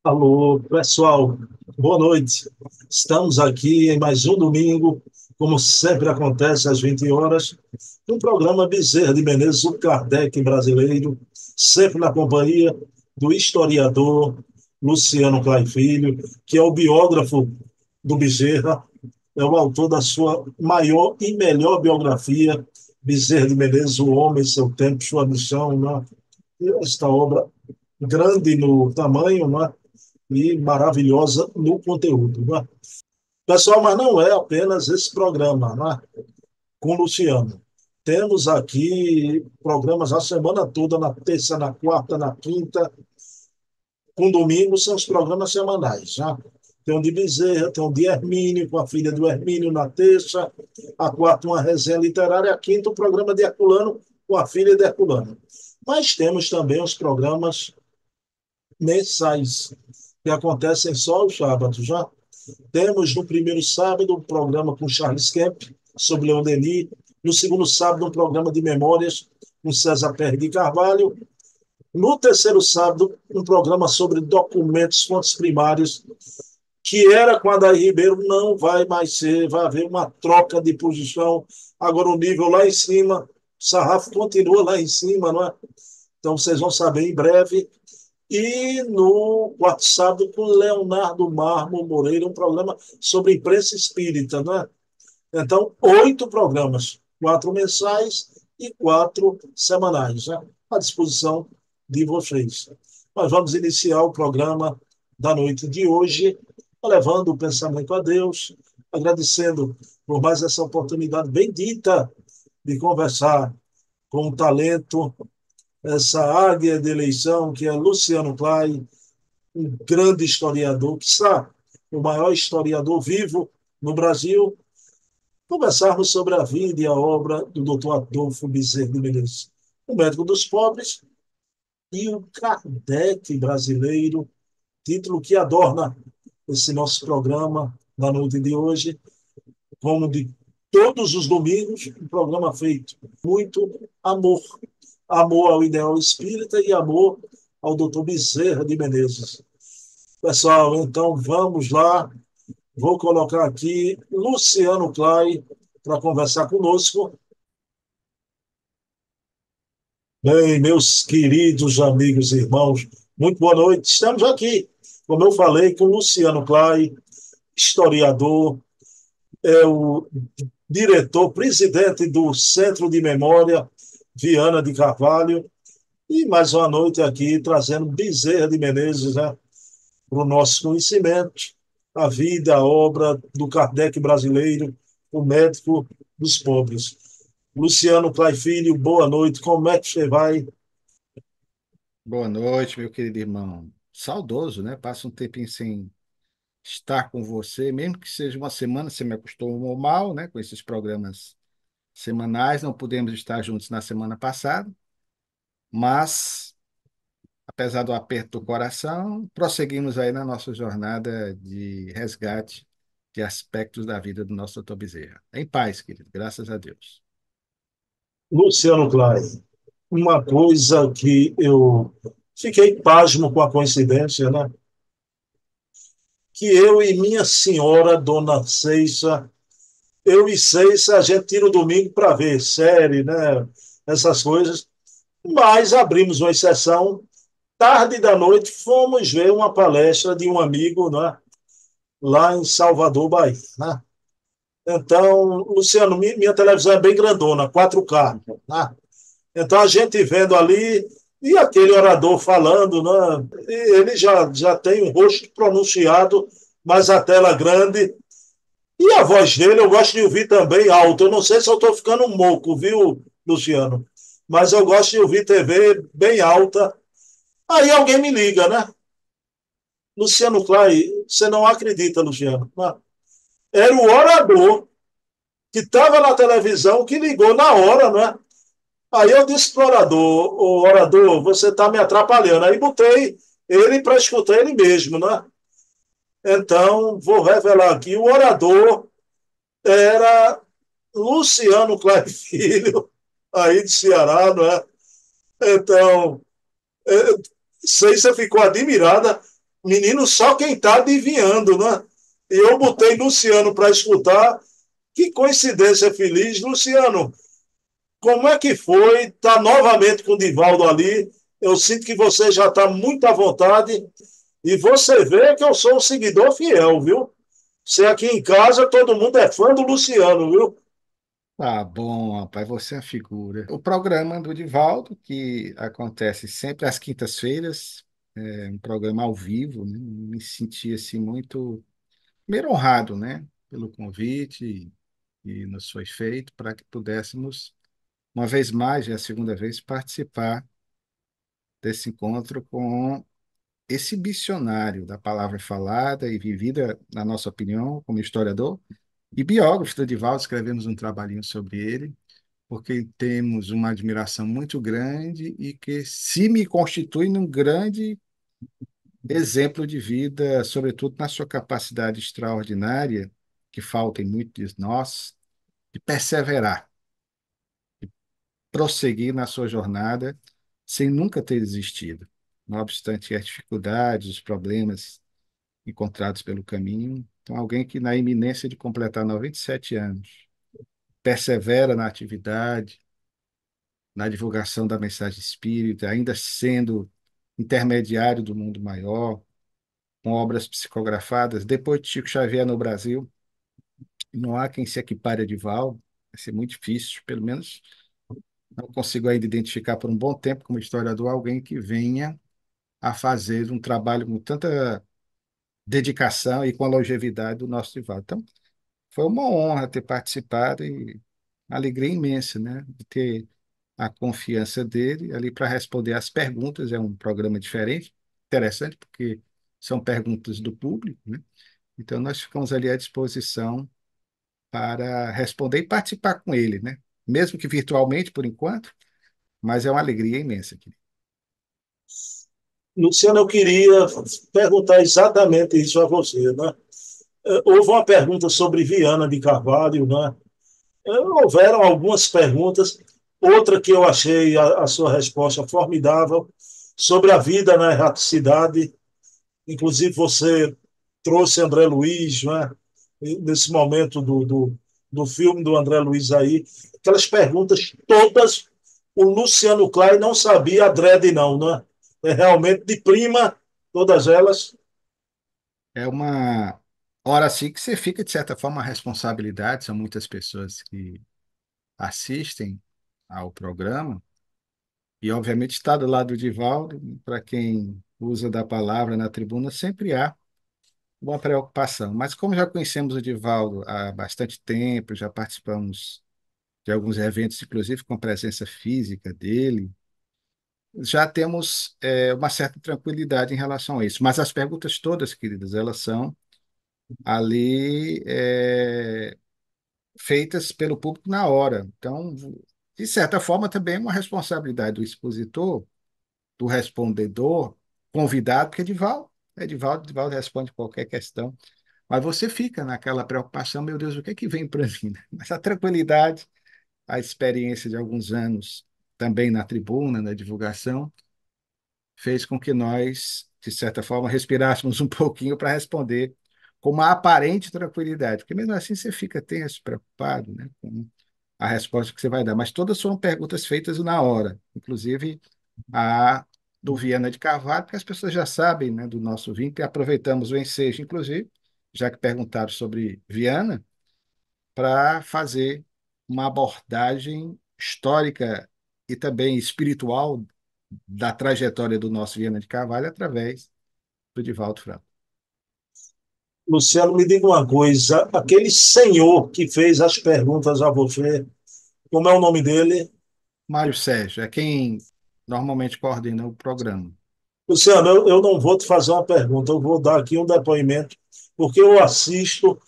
Alô, pessoal, boa noite. Estamos aqui em mais um domingo, como sempre acontece às 20 horas, no programa Bezerra de Menezes, o Kardec brasileiro, sempre na companhia do historiador Luciano Clay Filho, que é o biógrafo do Bezerra, é o autor da sua maior e melhor biografia, Bezerra de Menezes, O Homem, Seu Tempo, Sua Missão, né? E esta obra grande no tamanho, né? E maravilhosa no conteúdo. Né? Pessoal, mas não é apenas esse programa, né? Com o Luciano. Temos aqui programas a semana toda, na terça, na quarta, na quinta, com domingo, são os programas semanais. Né? Tem um de Bezerra, tem um de Hermínio, com a filha do Hermínio na terça, a quarta, uma resenha literária, a quinta, o programa de Herculano, com a filha de Herculano. Mas temos também os programas mensais, que acontecem só aos sábados. Já temos no primeiro sábado um programa com Charles Kemp sobre Leon Denis, no segundo sábado um programa de memórias com César Pérez de Carvalho, no terceiro sábado um programa sobre documentos, fontes primárias, que era com Adair Ribeiro, não vai mais ser, vai haver uma troca de posição, agora o nível lá em cima, o sarrafo continua lá em cima, não é? Então vocês vão saber em breve. E no quarto sábado, com Leonardo Marmo Moreira, um programa sobre imprensa espírita, né? Então, 8 programas, 4 mensais e 4 semanais, né? À disposição de vocês. Nós vamos iniciar o programa da noite de hoje, levando o pensamento a Deus, agradecendo por mais essa oportunidade bendita de conversar com o talento, essa águia de eleição que é Luciano Clay, um grande historiador, que está o maior historiador vivo no Brasil, conversarmos sobre a vida e a obra do Dr. Adolfo Bezerra de Menezes, o médico dos pobres e o Kardec brasileiro, título que adorna esse nosso programa na noite de hoje, como de todos os domingos, um programa feito muito amor, amor ao ideal espírita e amor ao Dr. Bezerra de Menezes. Pessoal, então vamos lá. Vou colocar aqui Luciano Clay para conversar conosco. Bem, meus queridos amigos e irmãos, muito boa noite. Estamos aqui, como eu falei, com Luciano Clay, historiador, é o diretor, presidente do Centro de Memória Viana de Carvalho, e mais uma noite aqui trazendo Bezerra de Menezes, né, para o nosso conhecimento, a vida, a obra do Kardec brasileiro, o médico dos pobres. Luciano Clay Filho, boa noite. Como é que você vai? Boa noite, meu querido irmão. Saudoso, né? Passa um tempinho sem estar com você, mesmo que seja uma semana, você me acostumou mal, né? Com esses programas semanais, não pudemos estar juntos na semana passada, mas, apesar do aperto do coração, prosseguimos aí na nossa jornada de resgate de aspectos da vida do nosso doutor Bezerra. Em paz, querido, graças a Deus. Luciano Clay, uma coisa que eu fiquei pasmo com a coincidência, né? Que eu e minha senhora, Dona Ceiça, eu e Ceiça, a gente tira o domingo para ver série, né? Essas coisas. Mas abrimos uma exceção. Tarde da noite, fomos ver uma palestra de um amigo, né? Lá em Salvador, Bahia, né? Então, Luciano, minha televisão é bem grandona, 4K, né? Então, a gente vendo ali, e aquele orador falando, né? Ele já tem um rosto pronunciado, mas a tela grande. E a voz dele eu gosto de ouvir também alto. Eu não sei se eu estou ficando moco, viu, Luciano? Mas eu gosto de ouvir TV bem alta. Aí alguém me liga, né? Luciano Clay, você não acredita, Luciano. Era o orador que estava na televisão que ligou na hora, né? Aí eu disse para o orador, você está me atrapalhando. Aí botei ele para escutar ele mesmo, né? Então, vou revelar aqui, o orador era Luciano Clay Filho, aí de Ceará, não é? Então, é, sei se você ficou admirada. Menino, só quem está adivinhando, né? E eu botei Luciano para escutar. Que coincidência feliz. Luciano, como é que foi estar novamente com o Divaldo ali? Eu sinto que você já está muito à vontade. E você vê que eu sou um seguidor fiel, viu? Você aqui em casa, todo mundo é fã do Luciano, viu? Tá bom, rapaz, você é a figura. O programa do Divaldo, que acontece sempre às quintas-feiras, é um programa ao vivo, né? Me senti assim muito primeiro honrado, né, pelo convite que nos foi feito para que pudéssemos, uma vez mais, já é a segunda vez, participar desse encontro com esse missionário da palavra falada e vivida, na nossa opinião, como historiador e biógrafo do Divaldo, escrevemos um trabalhinho sobre ele, porque temos uma admiração muito grande e que se me constitui num grande exemplo de vida, sobretudo na sua capacidade extraordinária, que falta em muitos de nós, de perseverar, prosseguir na sua jornada sem nunca ter desistido. Não obstante as dificuldades, os problemas encontrados pelo caminho. Então, alguém que, na iminência de completar 97 anos, persevera na atividade, na divulgação da mensagem espírita, ainda sendo intermediário do mundo maior, com obras psicografadas. Depois de Chico Xavier no Brasil, não há quem se equipare a Divaldo, vai ser muito difícil, pelo menos não consigo ainda identificar por um bom tempo como historiador alguém que venha a fazer um trabalho com tanta dedicação e com a longevidade do nosso Divaldo. Então, foi uma honra ter participado e alegria imensa, né, de ter a confiança dele ali para responder às perguntas. É um programa diferente, interessante, porque são perguntas do público, né? Então, nós ficamos ali à disposição para responder e participar com ele, né? Mesmo que virtualmente, por enquanto, mas é uma alegria imensa aqui. Luciano, eu queria perguntar exatamente isso a você, né? Houve uma pergunta sobre Viana de Carvalho, né? Houveram algumas perguntas, outra que eu achei a sua resposta formidável, sobre a vida na erraticidade. Inclusive, você trouxe André Luiz, né? Nesse momento do filme do André Luiz aí. Aquelas perguntas todas, o Luciano Klein não sabia adrede, não, né? É realmente de prima, todas elas. É uma hora assim que você fica, de certa forma, a responsabilidade. São muitas pessoas que assistem ao programa. E, obviamente, está do lado do Divaldo, para quem usa da palavra na tribuna, sempre há uma preocupação. Mas, como já conhecemos o Divaldo há bastante tempo, já participamos de alguns eventos, inclusive com presença física dele, já temos uma certa tranquilidade em relação a isso. Mas as perguntas todas, queridas, elas são ali feitas pelo público na hora. Então, de certa forma, também é uma responsabilidade do expositor, do respondedor, convidado, porque Edivaldo responde qualquer questão. Mas você fica naquela preocupação, meu Deus, o que é que vem para mim, né? Mas a tranquilidade, a experiência de alguns anos também na tribuna, na divulgação, fez com que nós, de certa forma, respirássemos um pouquinho para responder com uma aparente tranquilidade, porque mesmo assim você fica tenso, preocupado, né, com a resposta que você vai dar. Mas todas foram perguntas feitas na hora, inclusive a do Viana de Carvalho, porque as pessoas já sabem, né, do nosso vínculo, e aproveitamos o ensejo, inclusive, já que perguntaram sobre Viana, para fazer uma abordagem histórica e também espiritual da trajetória do nosso Viana de Carvalho através do Divaldo Franco. Luciano, me diga uma coisa: aquele senhor que fez as perguntas a você, como é o nome dele? Mário Sérgio é quem normalmente coordena o programa. Luciano, eu não vou te fazer uma pergunta, eu vou dar aqui um depoimento, porque eu assisto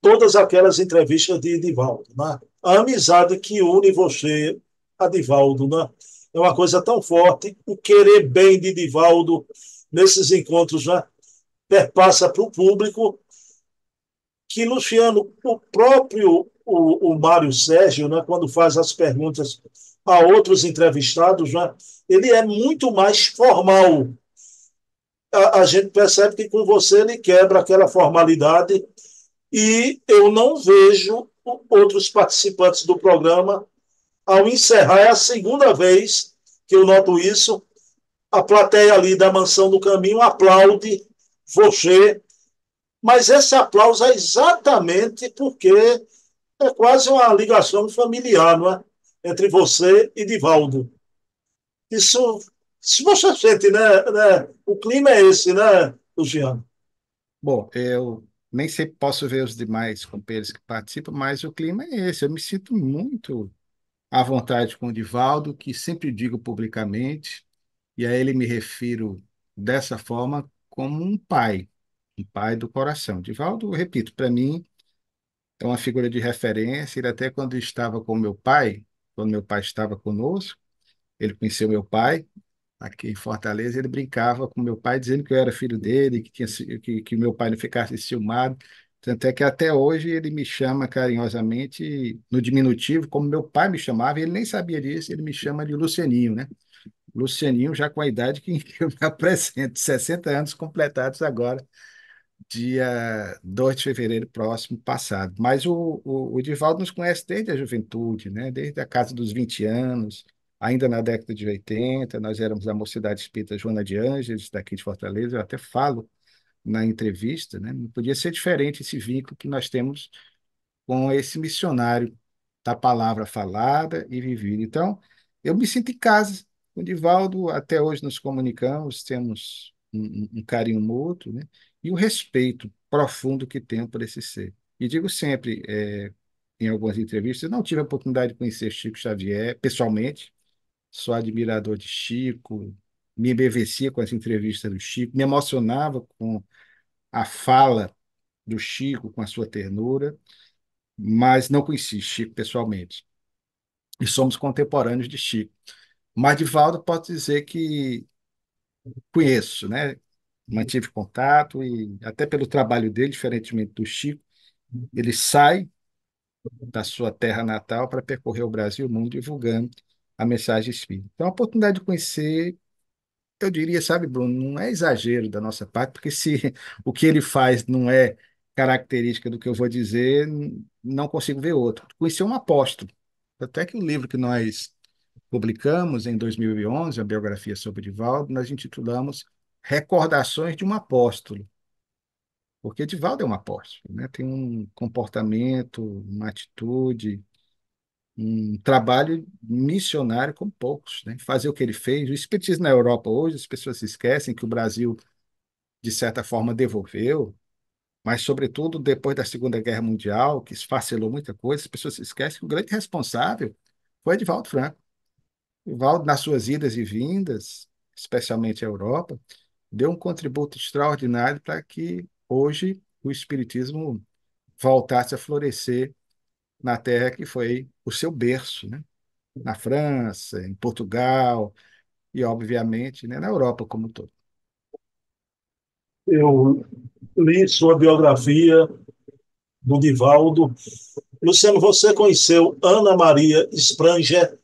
todas aquelas entrevistas de Divaldo, né? A amizade que une você a Divaldo, né? É uma coisa tão forte, o querer bem de Divaldo nesses encontros, né? Perpassa para o público que Luciano, o próprio o Mário Sérgio, né, quando faz as perguntas a outros entrevistados, né, ele é muito mais formal. a gente percebe que com você ele quebra aquela formalidade e eu não vejo outros participantes do programa ao encerrar. É a segunda vez que eu noto isso. A plateia ali da Mansão do Caminho aplaude você, mas esse aplauso é exatamente porque é quase uma ligação familiar, não é? Entre você e Divaldo. Isso, se você sente, né? O clima é esse, né, Luciano? Bom, eu nem sempre posso ver os demais companheiros que participam, mas o clima é esse. Eu me sinto muito à vontade com o Divaldo, que sempre digo publicamente, e a ele me refiro dessa forma como um pai do coração. Divaldo, repito, para mim é uma figura de referência. Ele até quando estava com meu pai, quando meu pai estava conosco, ele conheceu meu pai aqui em Fortaleza, ele brincava com meu pai, dizendo que eu era filho dele, que meu pai não ficasse ciumado. Tanto é que até hoje ele me chama carinhosamente no diminutivo, como meu pai me chamava, e ele nem sabia disso, ele me chama de Lucianinho, né? Lucianinho, já com a idade que eu me apresento, 60 anos completados agora, dia 2 de fevereiro próximo passado. Mas o Divaldo nos conhece desde a juventude, né? Desde a casa dos 20 anos, ainda na década de 80, nós éramos a Mocidade Espírita Joana de Ângeles, daqui de Fortaleza, eu até falo na entrevista, né? Não podia ser diferente esse vínculo que nós temos com esse missionário da palavra falada e vivida. Então, eu me sinto em casa. Com o Divaldo, até hoje nos comunicamos, temos um carinho mútuo, né? E o respeito profundo que tenho por esse ser. E digo sempre, em algumas entrevistas, eu não tive a oportunidade de conhecer Chico Xavier pessoalmente, sou admirador de Chico, me embevecia com as entrevistas do Chico, me emocionava com a fala do Chico, com a sua ternura, mas não conheci Chico pessoalmente. E somos contemporâneos de Chico. Mas Divaldo posso dizer que conheço, né? Mantive contato e até pelo trabalho dele, diferentemente do Chico, ele sai da sua terra natal para percorrer o Brasil e o mundo divulgando a mensagem espírita. Então, a oportunidade de conhecer, eu diria, sabe, Bruno, não é exagero da nossa parte, porque se o que ele faz não é característica do que eu vou dizer, não consigo ver outro. Conhecer um apóstolo. Até que o livro que nós publicamos em 2011, a biografia sobre Divaldo, nós intitulamos Recordações de um Apóstolo, porque Divaldo é um apóstolo, né? Tem um comportamento, uma atitude, um trabalho missionário como poucos, né? Fazer o que ele fez. O espiritismo na Europa hoje, as pessoas se esquecem que o Brasil, de certa forma, devolveu, mas, sobretudo, depois da Segunda Guerra Mundial, que esfacelou muita coisa, as pessoas se esquecem que o grande responsável foi Edivaldo Franco. Edivaldo, nas suas idas e vindas, especialmente à Europa, deu um contributo extraordinário para que hoje o Espiritismo voltasse a florescer na terra que foi o seu berço, né? Na França, em Portugal e, obviamente, né, na Europa como um todo. Eu li sua biografia do Divaldo. Luciano, você conheceu Ana Maria Spranger,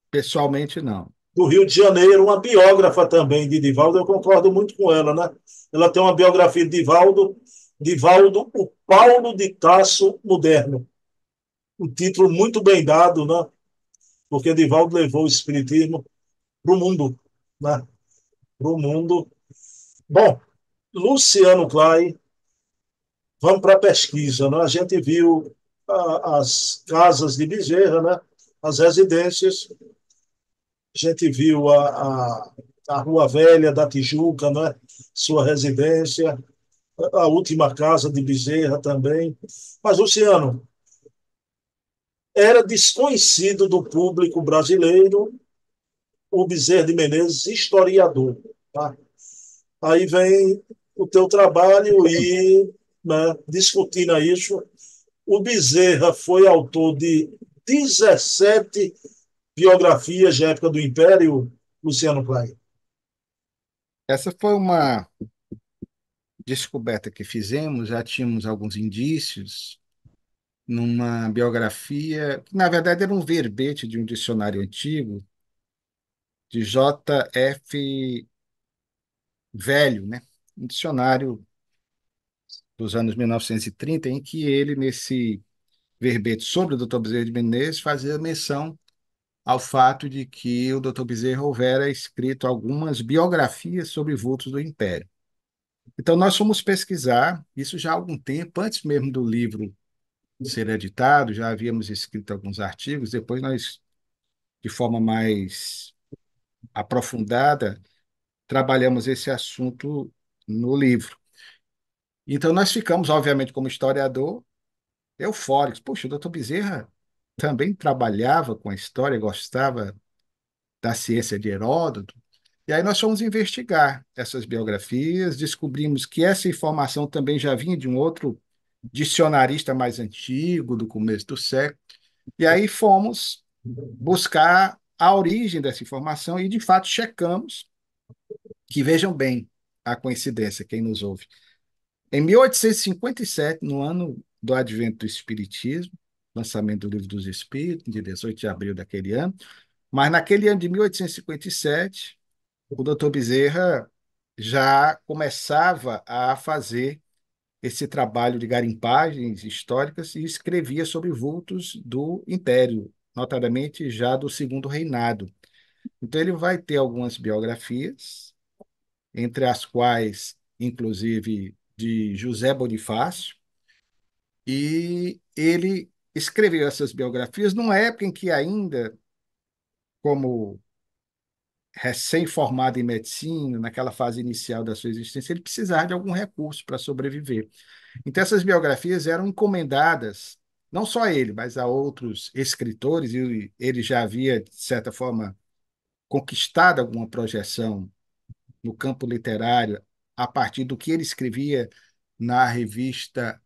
Pessoalmente, não. do Rio de Janeiro, uma biógrafa também de Divaldo. Eu concordo muito com ela, né? Ela tem uma biografia de Divaldo, Divaldo, o Paulo de Tasso moderno. Um título muito bem dado, né? Porque Divaldo levou o espiritismo para o mundo, né? Para o mundo. Bom, Luciano Klein, vamos para a pesquisa, né? A gente viu as casas de Bezerra, né? As residências, a gente viu a Rua Velha da Tijuca, né? Sua residência, a última casa de Bezerra também. Mas, Luciano, era desconhecido do público brasileiro o Bezerra de Menezes, historiador. Tá? Aí vem o teu trabalho e, né, discutindo isso, o Bezerra foi autor de 17 biografias de época do Império, Luciano Klein. Essa foi uma descoberta que fizemos, já tínhamos alguns indícios numa biografia, que na verdade era um verbete de um dicionário antigo, de J.F. velho, né? Um dicionário dos anos 1930, em que ele, nesse verbete sobre o Dr. Bezerra de Menezes, fazia menção ao fato de que o Dr. Bezerra houvera escrito algumas biografias sobre vultos do Império. Então, nós fomos pesquisar, isso já há algum tempo, antes mesmo do livro ser editado, já havíamos escrito alguns artigos, depois nós, de forma mais aprofundada, trabalhamos esse assunto no livro. Então, nós ficamos, obviamente, como historiador, eufóricos. Poxa, o doutor Bezerra também trabalhava com a história, gostava da ciência de Heródoto. E aí nós fomos investigar essas biografias, descobrimos que essa informação também já vinha de um outro dicionarista mais antigo, do começo do século. E aí fomos buscar a origem dessa informação e, de fato, checamos que, vejam bem a coincidência, quem nos ouve. Em 1857, no ano do advento do Espiritismo, lançamento do Livro dos Espíritos, de 18 de abril daquele ano, mas naquele ano de 1857, o doutor Bezerra já começava a fazer esse trabalho de garimpagens históricas e escrevia sobre vultos do Império, notadamente já do Segundo Reinado. Então, ele vai ter algumas biografias, entre as quais, inclusive, de José Bonifácio, e ele escreveu essas biografias numa época em que ainda, como recém-formado em medicina, naquela fase inicial da sua existência, ele precisava de algum recurso para sobreviver. Então, essas biografias eram encomendadas, não só a ele, mas a outros escritores, e ele já havia, de certa forma, conquistado alguma projeção no campo literário a partir do que ele escrevia na revista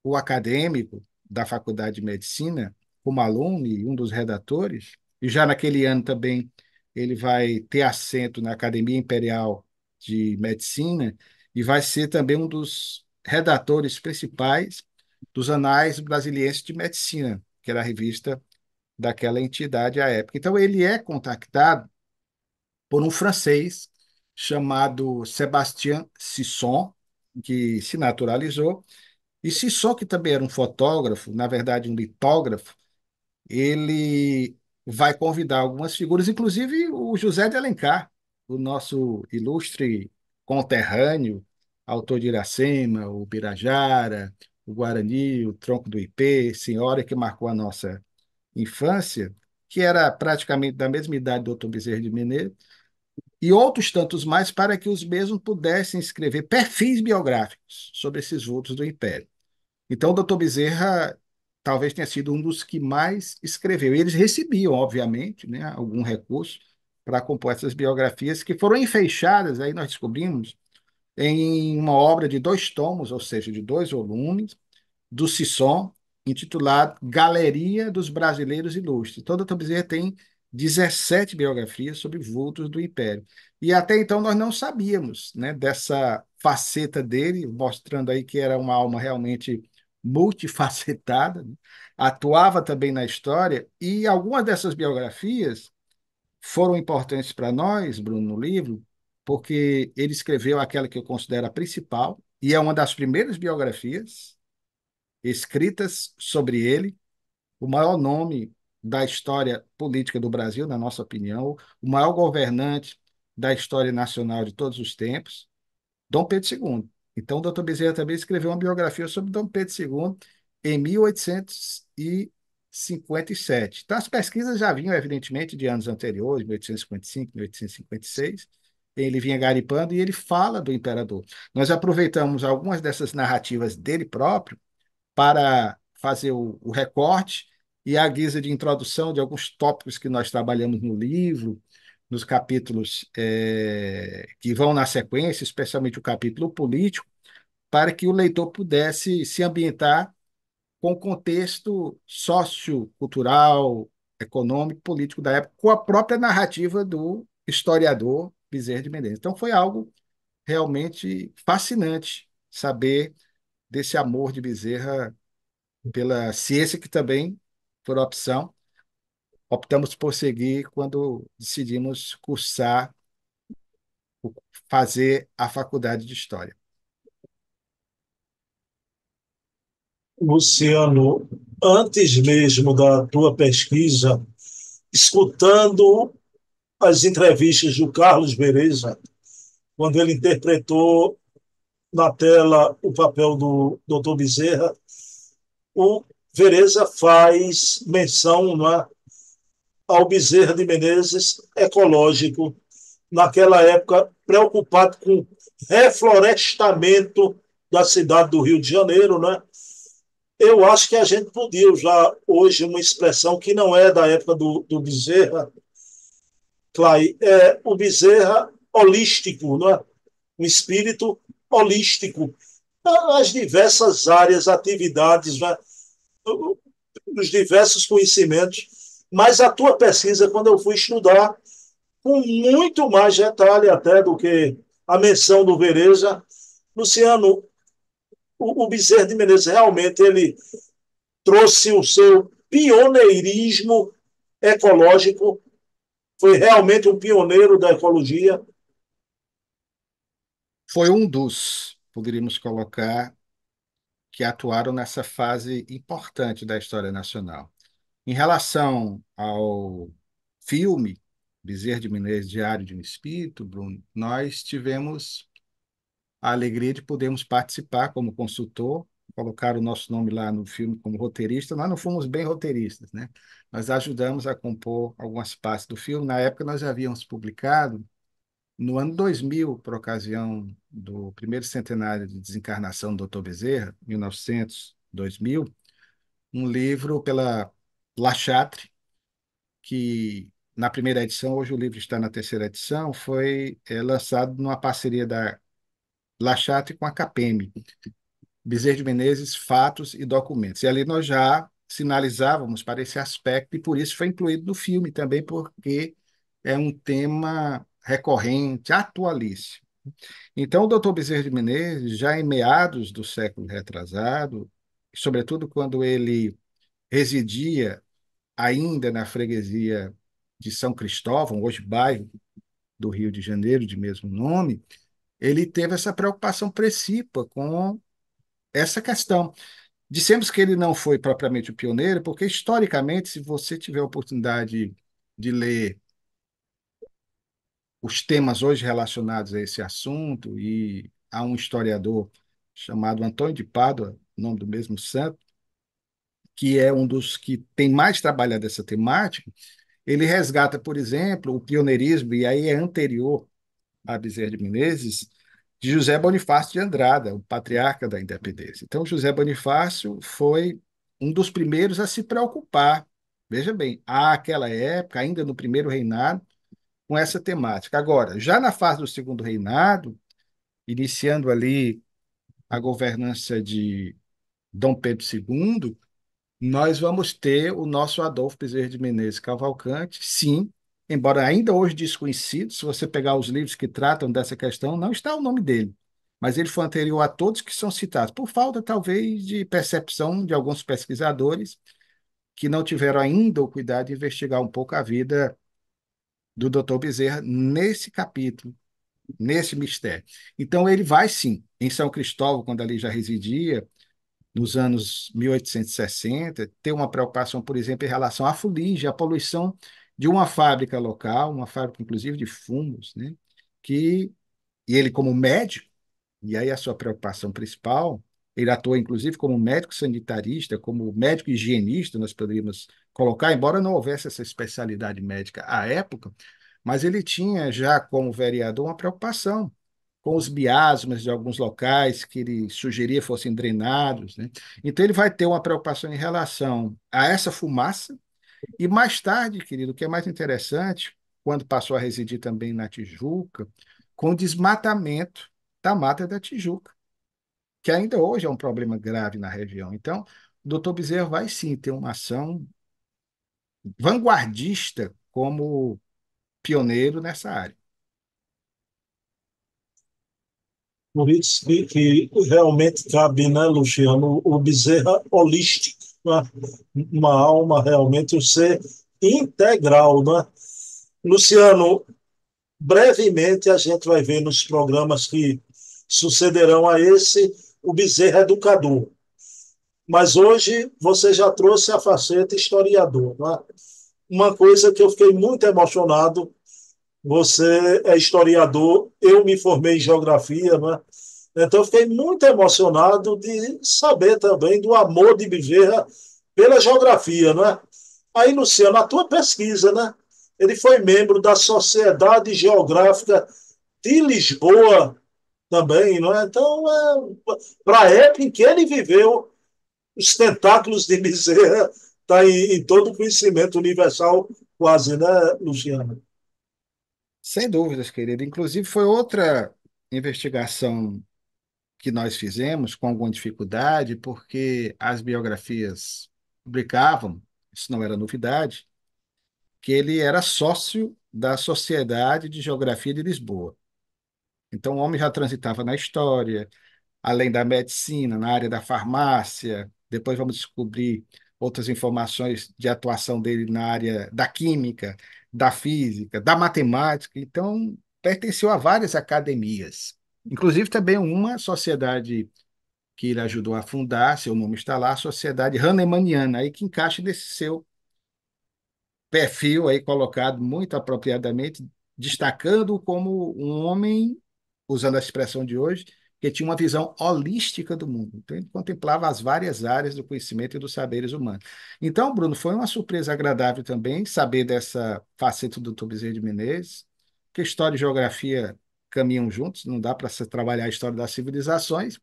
O Acadêmico da Faculdade de Medicina, como aluno e um dos redatores, e já naquele ano também ele vai ter assento na Academia Imperial de Medicina e vai ser também um dos redatores principais dos Anais Brasilienses de Medicina, que era a revista daquela entidade à época. Então, ele é contactado por um francês chamado Sébastien Sisson, que se naturalizou, e Sisson, que também era um fotógrafo, na verdade um litógrafo, ele vai convidar algumas figuras, inclusive o José de Alencar, o nosso ilustre conterrâneo, autor de Iracema, o Birajara, o Guarani, o Tronco do Ipê, senhora que marcou a nossa infância, que era praticamente da mesma idade do Dr. Bezerra de Menezes, e outros tantos mais para que os mesmos pudessem escrever perfis biográficos sobre esses vultos do Império. Então, o doutor Bezerra talvez tenha sido um dos que mais escreveu. E eles recebiam, obviamente, né, algum recurso para compor essas biografias que foram enfeixadas, aí nós descobrimos, em uma obra de 2 tomos, ou seja, de 2 volumes, do Sisson, intitulado Galeria dos Brasileiros Ilustres. Então, o doutor Bezerra tem 17 biografias sobre vultos do Império. E até então nós não sabíamos, né, dessa faceta dele, mostrando aí que era uma alma realmente multifacetada, né? Atuava também na história, e algumas dessas biografias foram importantes para nós, Bruno, no livro, porque ele escreveu aquela que eu considero a principal, e é uma das primeiras biografias escritas sobre ele, o maior nome da história política do Brasil, na nossa opinião, o maior governante da história nacional de todos os tempos, Dom Pedro II. Então, o doutor Bezerra também escreveu uma biografia sobre Dom Pedro II em 1857. Então, as pesquisas já vinham, evidentemente, de anos anteriores, 1855, 1856. Ele vinha garipando e ele fala do imperador. Nós aproveitamos algumas dessas narrativas dele próprio para fazer o recorte e a guisa de introdução de alguns tópicos que nós trabalhamos no livro, nos capítulos que vão na sequência, especialmente o capítulo político, para que o leitor pudesse se ambientar com o contexto sociocultural, econômico, político da época, com a própria narrativa do historiador Bezerra de Menezes. Então, foi algo realmente fascinante saber desse amor de Bezerra pela ciência, que também, por opção, optamos por seguir quando decidimos cursar fazer a faculdade de História. Luciano, antes mesmo da tua pesquisa, escutando as entrevistas do Carlos Bereza, quando ele interpretou na tela o papel do Dr. Bezerra, o Vereza faz menção, não é, ao Bezerra de Menezes ecológico, naquela época preocupado com reflorestamento da cidade do Rio de Janeiro, né? Eu acho que a gente podia usar hoje uma expressão que não é da época do Bezerra, Clay, é o Bezerra holístico, não é? Um espírito holístico, as diversas áreas, atividades, né? Os diversos conhecimentos. Mas a tua pesquisa, quando eu fui estudar, com muito mais detalhe até do que a menção do Vereza, Luciano, o Bezerra de Menezes realmente ele trouxe o seu pioneirismo ecológico, foi realmente um pioneiro da ecologia. Foi um dos, poderíamos colocar, que atuaram nessa fase importante da história nacional. Em relação ao filme Bezerra de Menezes, Diário de um Espírito, Bruno, nós tivemos a alegria de podermos participar como consultor, colocar o nosso nome lá no filme como roteirista. Nós não fomos bem roteiristas, né? Nós ajudamos a compor algumas partes do filme. Na época, nós já havíamos publicado, no ano 2000, por ocasião do primeiro centenário de desencarnação do Dr. Bezerra, 1900, 2000, um livro pela La Chatre, que na primeira edição, hoje o livro está na terceira edição, foi lançado numa parceria da La Chatre com a CAPEM, Bezerra de Menezes, Fatos e Documentos. E ali nós já sinalizávamos para esse aspecto, e por isso foi incluído no filme também, porque é um tema recorrente, atualíssimo. Então, o doutor Bezerra de Menezes, já em meados do século retrasado, sobretudo quando ele residia ainda na freguesia de São Cristóvão, hoje bairro do Rio de Janeiro, de mesmo nome, ele teve essa preocupação precípua com essa questão. Dissemos que ele não foi propriamente o pioneiro, porque historicamente, se você tiver a oportunidade de ler os temas hoje relacionados a esse assunto, e há um historiador chamado Antônio de Pádua, nome do mesmo santo, que é um dos que tem mais trabalhado essa temática, ele resgata, por exemplo, o pioneirismo, e aí é anterior a Bezerra de Menezes, de José Bonifácio de Andrada, o patriarca da independência. Então, José Bonifácio foi um dos primeiros a se preocupar, veja bem, àquela época, ainda no primeiro reinado, com essa temática. Agora, já na fase do segundo reinado, iniciando ali a governança de Dom Pedro II, nós vamos ter o nosso Adolfo Bezerra de Menezes Cavalcante, sim, embora ainda hoje desconhecido, se você pegar os livros que tratam dessa questão, não está o nome dele, mas ele foi anterior a todos que são citados, por falta, talvez, de percepção de alguns pesquisadores que não tiveram ainda o cuidado de investigar um pouco a vida do Dr. Bezerra nesse capítulo, nesse mistério. Então, ele vai, sim, em São Cristóvão, quando ali já residia, nos anos 1860, ter uma preocupação, por exemplo, em relação à fuligem, à poluição de uma fábrica local, uma fábrica, inclusive, de fumos, né? Que, e ele, como médico, e aí a sua preocupação principal, ele atua, inclusive, como médico sanitarista, como médico higienista, nós poderíamos colocar, embora não houvesse essa especialidade médica à época, mas ele tinha já, como vereador, uma preocupação com os miasmas de alguns locais que ele sugeria fossem drenados, né? Então ele vai ter uma preocupação em relação a essa fumaça e mais tarde, querido, o que é mais interessante, quando passou a residir também na Tijuca, com o desmatamento da Mata da Tijuca, que ainda hoje é um problema grave na região. Então, o doutor Bezerra vai sim ter uma ação vanguardista como pioneiro nessa área. Por isso que realmente cabe, né, Luciano, o Bezerra holístico, né? Uma alma realmente, um ser integral, né? Luciano, brevemente a gente vai ver nos programas que sucederão a esse o Bezerra Educador. Mas hoje você já trouxe a faceta historiador, não é? Uma coisa que eu fiquei muito emocionado, você é historiador, eu me formei em geografia, não é? Então eu fiquei muito emocionado de saber também do amor de Bezerra pela geografia, não é? Aí, Luciano, a tua pesquisa, né? Ele foi membro da Sociedade Geográfica de Lisboa também, não é? Então, para a época em que ele viveu, os tentáculos de Bezerra tá em todo o conhecimento universal, quase, né, Luciano? Sem dúvidas, querido. Inclusive, foi outra investigação que nós fizemos com alguma dificuldade, porque as biografias publicavam, isso não era novidade, que ele era sócio da Sociedade de Geografia de Lisboa. Então, o homem já transitava na história, além da medicina, na área da farmácia. Depois vamos descobrir outras informações de atuação dele na área da química, da física, da matemática. Então, pertenceu a várias academias. Inclusive, também uma sociedade que ele ajudou a fundar, seu nome está lá, a Sociedade Hahnemanniana, aí que encaixa nesse seu perfil aí colocado muito apropriadamente, destacando como um homem, usando a expressão de hoje, que tinha uma visão holística do mundo. Então, ele contemplava as várias áreas do conhecimento e dos saberes humanos. Então, Bruno, foi uma surpresa agradável também saber dessa faceta do Dr. Bezerra de Menezes, que história e geografia caminham juntos, não dá para se trabalhar a história das civilizações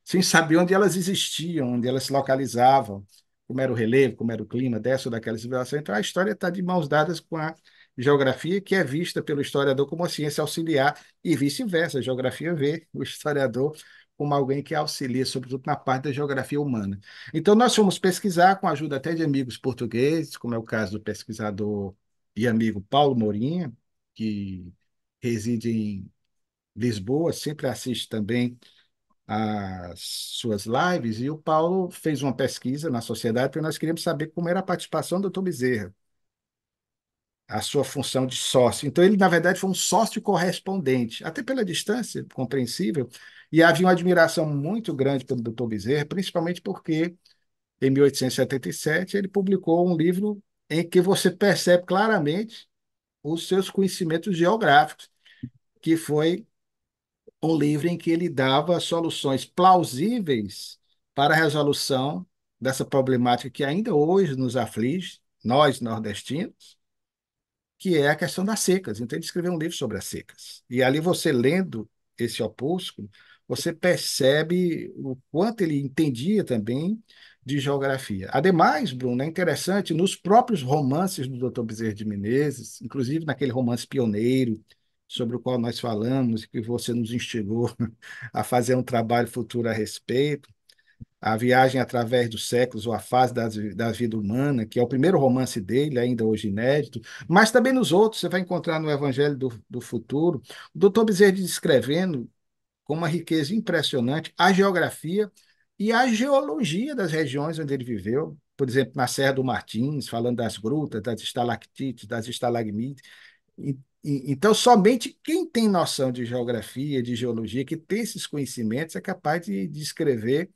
sem saber onde elas existiam, onde elas se localizavam, como era o relevo, como era o clima dessa ou daquela civilização. Então, a história está de mãos dadas com a geografia, que é vista pelo historiador como uma ciência auxiliar, e vice-versa. A geografia vê o historiador como alguém que auxilia, sobretudo na parte da geografia humana. Então, nós fomos pesquisar, com a ajuda até de amigos portugueses, como é o caso do pesquisador e amigo Paulo Morinha, que reside em Lisboa, sempre assiste também as suas lives, e o Paulo fez uma pesquisa na sociedade, porque nós queríamos saber como era a participação do Dr. Bezerra, a sua função de sócio. Então, ele, na verdade, foi um sócio correspondente, até pela distância, compreensível, e havia uma admiração muito grande pelo Dr. Bezerra, principalmente porque, em 1877, ele publicou um livro em que você percebe claramente os seus conhecimentos geográficos, que foi um livro em que ele dava soluções plausíveis para a resolução dessa problemática que ainda hoje nos aflige, nós nordestinos, que é a questão das secas. Então, ele escreveu um livro sobre as secas. E ali você lendo esse opúsculo, você percebe o quanto ele entendia também de geografia. Ademais, Bruno, é interessante, nos próprios romances do Dr. Bezerra de Menezes, inclusive naquele romance pioneiro, sobre o qual nós falamos, e que você nos instigou a fazer um trabalho futuro a respeito, A Viagem através dos Séculos, ou A Fase da Vida Humana, que é o primeiro romance dele, ainda hoje inédito, mas também nos outros, você vai encontrar no Evangelho do Futuro, o doutor Bezerra descrevendo com uma riqueza impressionante a geografia e a geologia das regiões onde ele viveu. Por exemplo, na Serra do Martins, falando das grutas, das estalactites, das estalagmites. Então, somente quem tem noção de geografia, de geologia, que tem esses conhecimentos, é capaz de descrever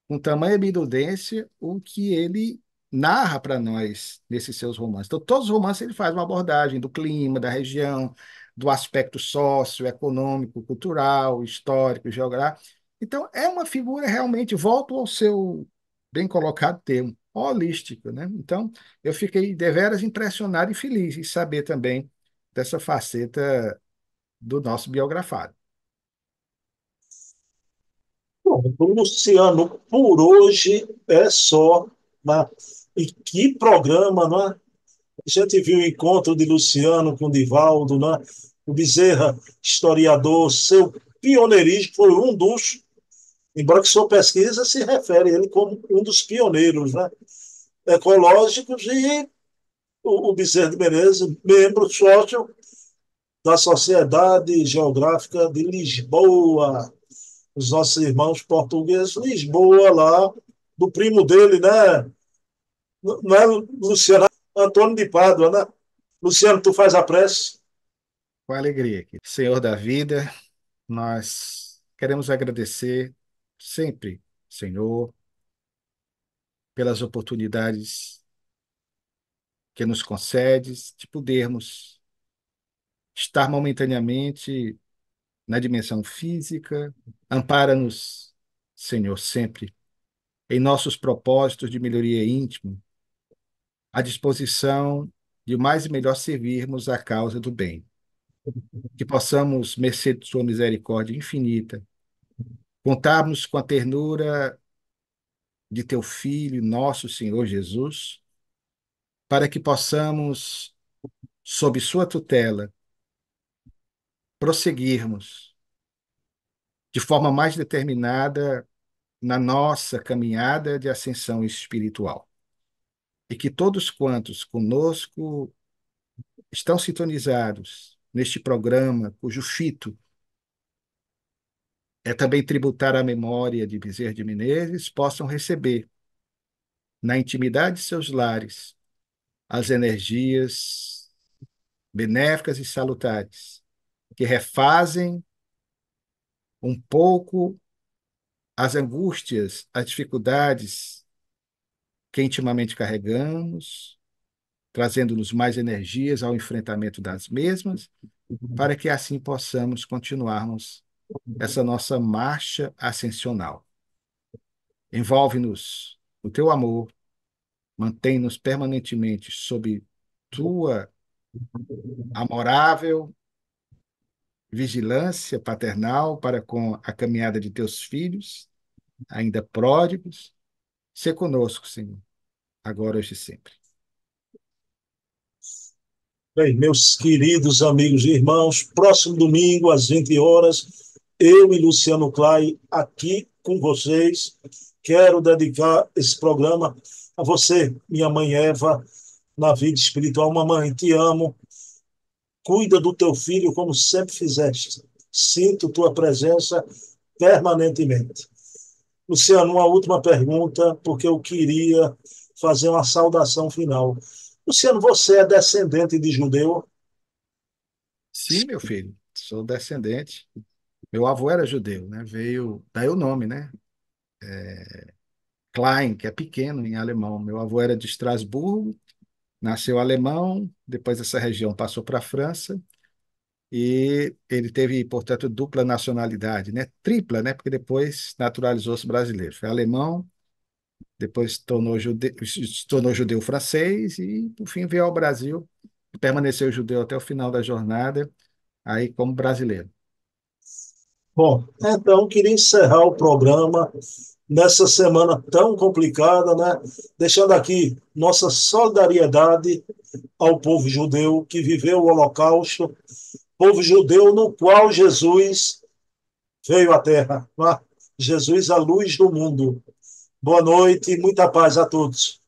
com tamanha minudência o que ele narra para nós nesses seus romances. Então, todos os romances ele faz uma abordagem do clima, da região, do aspecto socioeconômico, cultural, histórico, geográfico. Então, é uma figura realmente, volto ao seu bem colocado termo, holística, né? Então, eu fiquei deveras impressionado e feliz em saber também dessa faceta do nosso biografado. Bom, Luciano, por hoje é só, né? E que programa, não é? A gente viu o encontro de Luciano com Divaldo, né? O Bezerra, historiador, seu pioneirismo foi um dos, embora que sua pesquisa se refere a ele como um dos pioneiros, né? Ecológicos, e o Bezerra de Menezes, membro sócio da Sociedade Geográfica de Lisboa, os nossos irmãos portugueses, Lisboa lá, do primo dele, né? Não é Luciano, Antônio de Pádua, né? Luciano, tu faz a prece? Com alegria, aqui. Senhor da vida, nós queremos agradecer sempre, Senhor, pelas oportunidades que nos concedes de podermos estar momentaneamente na dimensão física. Ampara-nos, Senhor, sempre em nossos propósitos de melhoria íntima, à disposição de mais e melhor servirmos a causa do bem. Que possamos, mercê de sua misericórdia infinita, contarmos com a ternura de teu Filho, nosso Senhor Jesus, para que possamos, sob sua tutela, prosseguirmos de forma mais determinada na nossa caminhada de ascensão espiritual. E que todos quantos conosco estão sintonizados neste programa, cujo fito é também tributar à memória de Bezerra de Menezes, possam receber, na intimidade de seus lares, as energias benéficas e salutares, que refazem um pouco as angústias, as dificuldades que intimamente carregamos, trazendo-nos mais energias ao enfrentamento das mesmas, para que assim possamos continuarmos essa nossa marcha ascensional. Envolve-nos o teu amor, mantém-nos permanentemente sob tua amorável vigilância paternal para com a caminhada de teus filhos, ainda pródigos. Sê conosco, Senhor, agora, hoje e sempre. Bem, meus queridos amigos e irmãos, próximo domingo, às 20 horas, eu e Luciano Clay aqui com vocês. Quero dedicar esse programa a você, minha mãe Eva, na vida espiritual. Mamãe, te amo. Cuida do teu filho como sempre fizeste. Sinto tua presença permanentemente. Luciano, uma última pergunta, porque eu queria fazer uma saudação final. Luciano, você é descendente de judeu? Sim, meu filho, sou descendente. Meu avô era judeu, né? Veio, daí o nome, né? Klein, que é pequeno em alemão. Meu avô era de Estrasburgo, nasceu alemão, depois essa região passou para a França e ele teve, portanto, dupla nacionalidade, né? Tripla, né? Porque depois naturalizou-se brasileiro. Foi alemão, depois se tornou judeu francês e, por fim, veio ao Brasil e permaneceu judeu até o final da jornada, aí como brasileiro. Bom, então queria encerrar o programa nessa semana tão complicada, né? Deixando aqui nossa solidariedade ao povo judeu que viveu o Holocausto, povo judeu no qual Jesus veio à Terra, né? Jesus, a luz do mundo. Boa noite e muita paz a todos.